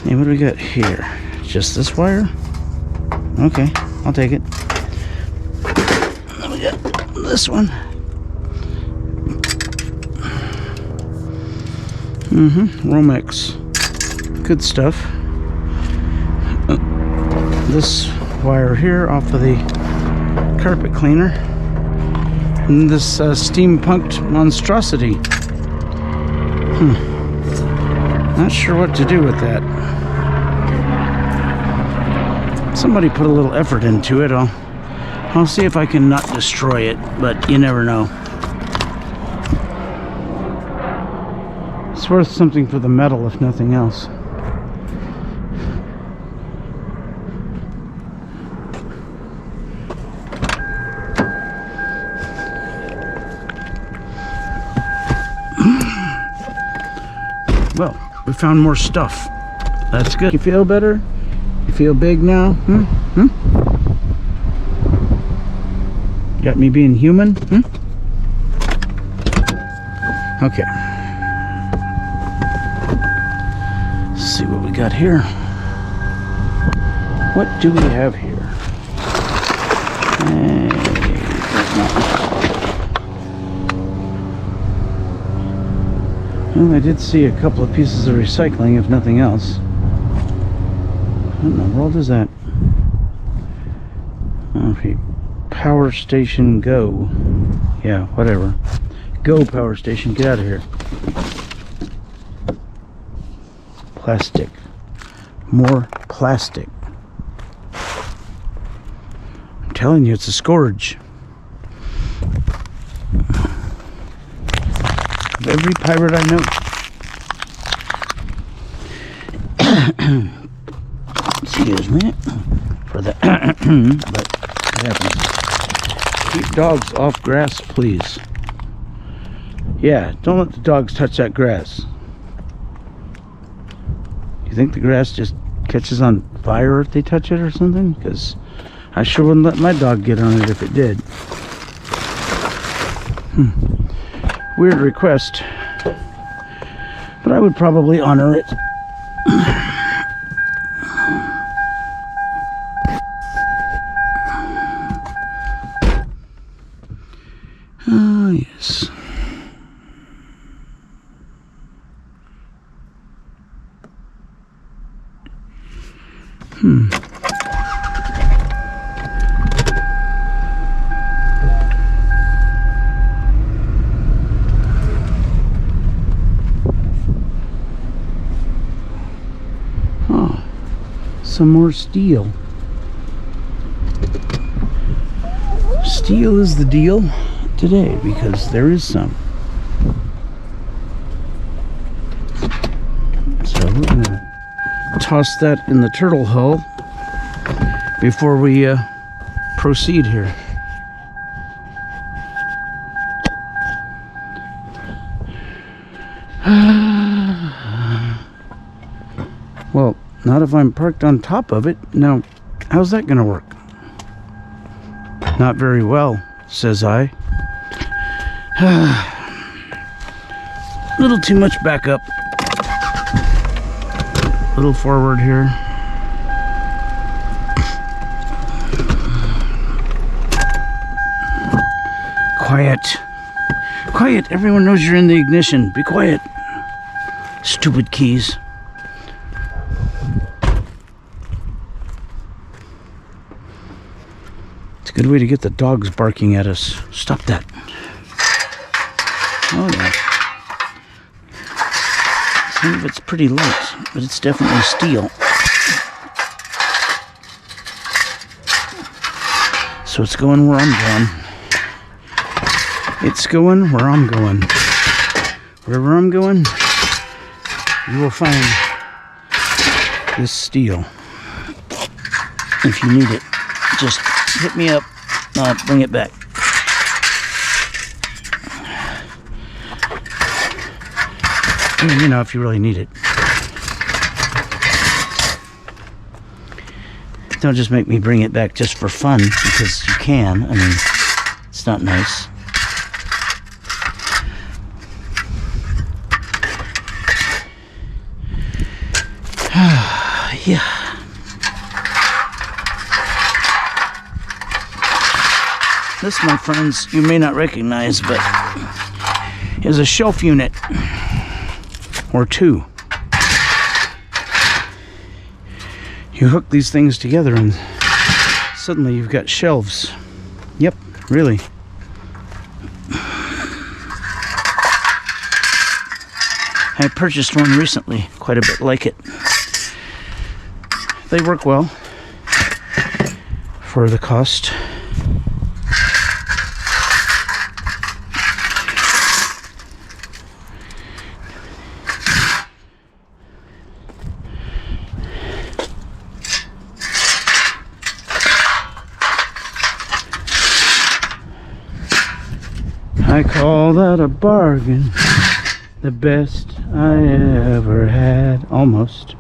Hey, what do we got here? Just this wire? Okay, I'll take it. Then we got this one. Romex. Good stuff. This wire here off of the carpet cleaner. And this steampunked monstrosity. Not sure what to do with that. Somebody put a little effort into it. I'll see if I can not destroy it, but you never know. It's worth something for the metal, if nothing else. Well, we found more stuff. That's good. You feel better? You feel big now? Got me being human? Okay. Let's see what we got here. What do we have here? Well, I did see a couple of pieces of recycling, if nothing else. What in the world is that? Okay. Power station go. Yeah, whatever. Go power station, get out of here. Plastic. More plastic. I'm telling you, it's a scourge. Of every pirate I know. Excuse me for the but it happens. Keep dogs off grass, please. Yeah, don't let the dogs touch that grass. You think the grass just catches on fire if they touch it or something? Because I sure wouldn't let my dog get on it if it did. Weird request, but I would probably honor it. Ah, yes. Oh, some more steel. Steel is the deal today because there is some. So we're gonna toss that in the turtle hull before we proceed here. Well, not if I'm parked on top of it. Now, how's that gonna work? Not very well, says I. A little too much backup. A little forward here. Quiet. Quiet. Everyone knows you're in the ignition. Be quiet. Stupid keys. It's a good way to get the dogs barking at us. Stop that. Oh yeah. Some of it's pretty light, but it's definitely steel. So it's going where I'm going. It's going where I'm going. Wherever I'm going, you will find this steel. If you need it, just hit me up. I'll bring it back. I mean, you know, if you really need it. Don't just make me bring it back just for fun, because you can. I mean, it's not nice. Yeah. This, my friends, you may not recognize, but is a shelf unit. Or two. You hook these things together and suddenly you've got shelves. Yep, really. I purchased one recently, quite a bit like it. They work well for the cost. I call that a bargain, the best I ever had, almost.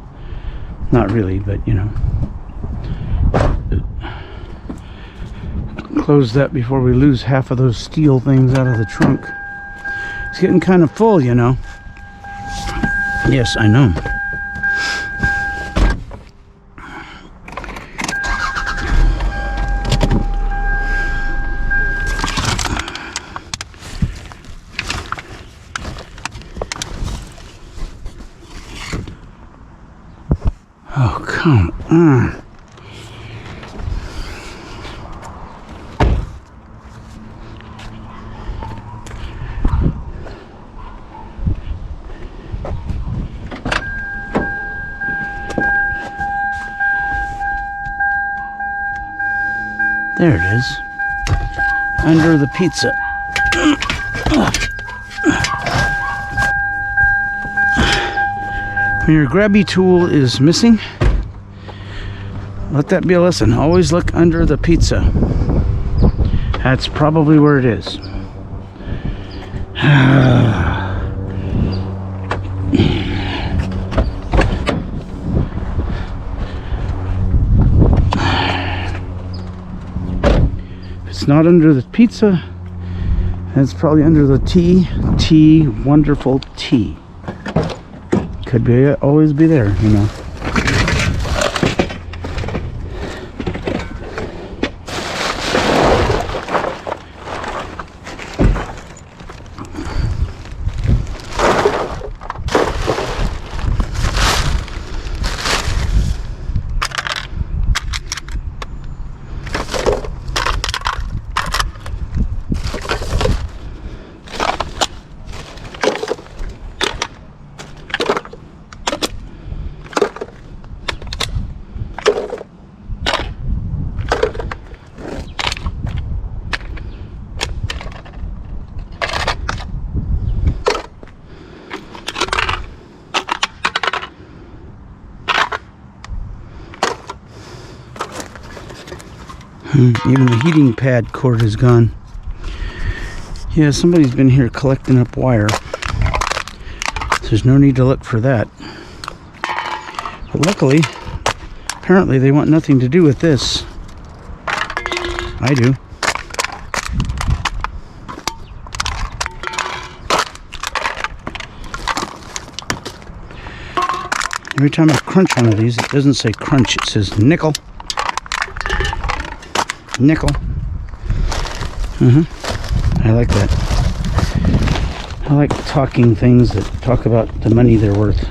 Not really, but you know. Close that before we lose half of those steel things out of the trunk. It's getting kind of full, you know. Yes, I know. Oh, come on. There it is. Under the pizza. When your grabby tool is missing, let that be a lesson. Always look under the pizza. That's probably where it is. It's not under the pizza, and it's probably under the tea, wonderful tea. Could be always be there, you know. Even the heating pad cord is gone. Yeah, somebody's been here collecting up wire. So there's no need to look for that. But luckily, apparently they want nothing to do with this. I do. Every time I crunch one of these, it doesn't say crunch, it says nickel. Nickel. I like that. I like talking things that talk about the money they're worth.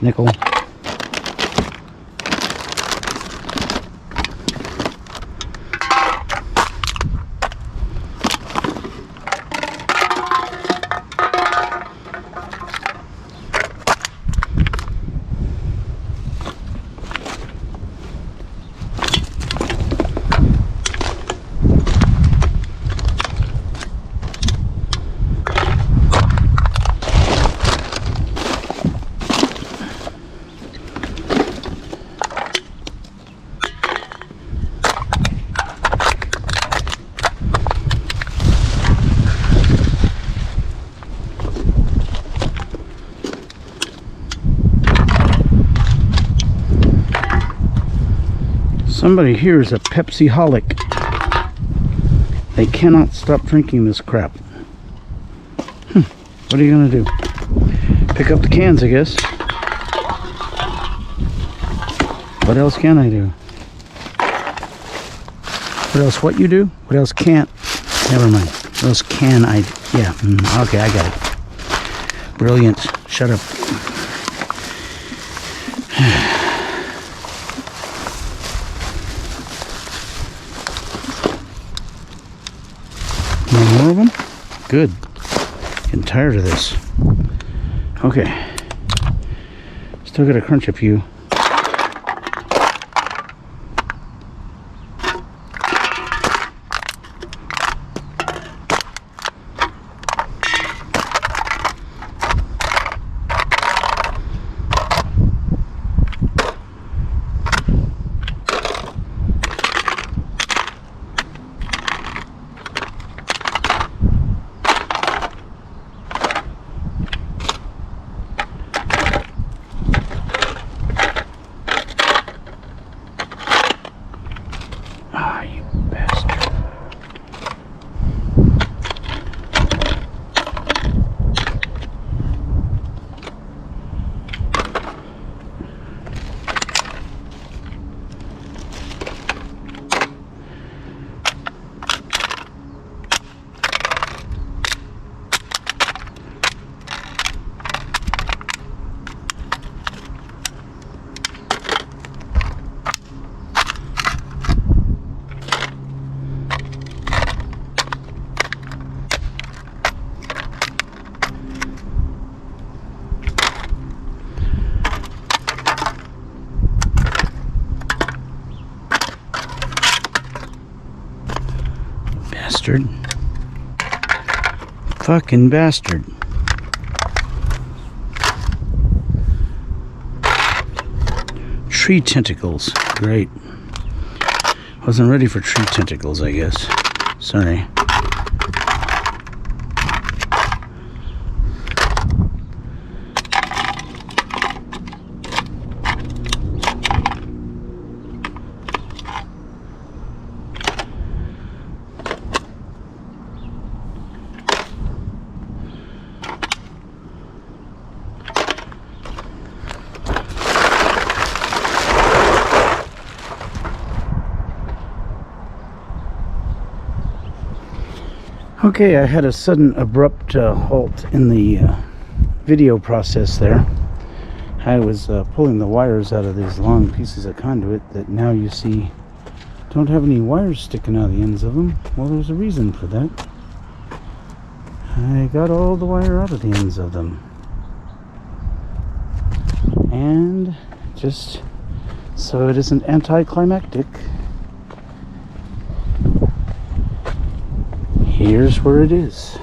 Nickel. Somebody here is a Pepsi-holic. They cannot stop drinking this crap. What are you gonna do? Pick up the cans, I guess. What else can I do? What else what you do? What else can't? Never mind. What else can I? Yeah, okay, I got it. Brilliant. Shut up. No more of them? Good. Getting tired of this. Okay. Still gotta crunch a few. bastard. Fucking bastard. Tree tentacles. Great. Wasn't ready for tree tentacles, I guess. Sorry. Okay, I had a sudden abrupt halt in the video process there. I was pulling the wires out of these long pieces of conduit that now you see don't have any wires sticking out of the ends of them. Well, there's a reason for that. I got all the wire out of the ends of them. And just so it isn't anticlimactic, here's where it is.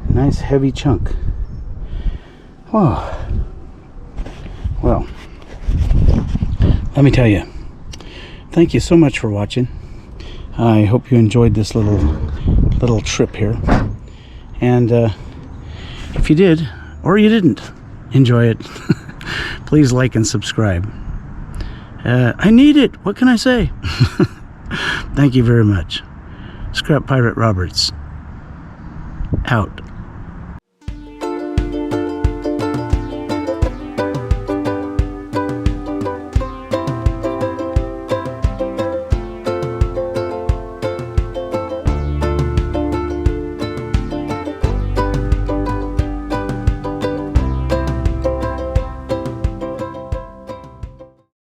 Nice heavy chunk. Whoa. Well, let me tell you, thank you so much for watching. I hope you enjoyed this little trip here. And if you did, or you didn't enjoy it, please like and subscribe. I need it. What can I say? Thank you very much. Scrap Pirate Roberts. Out.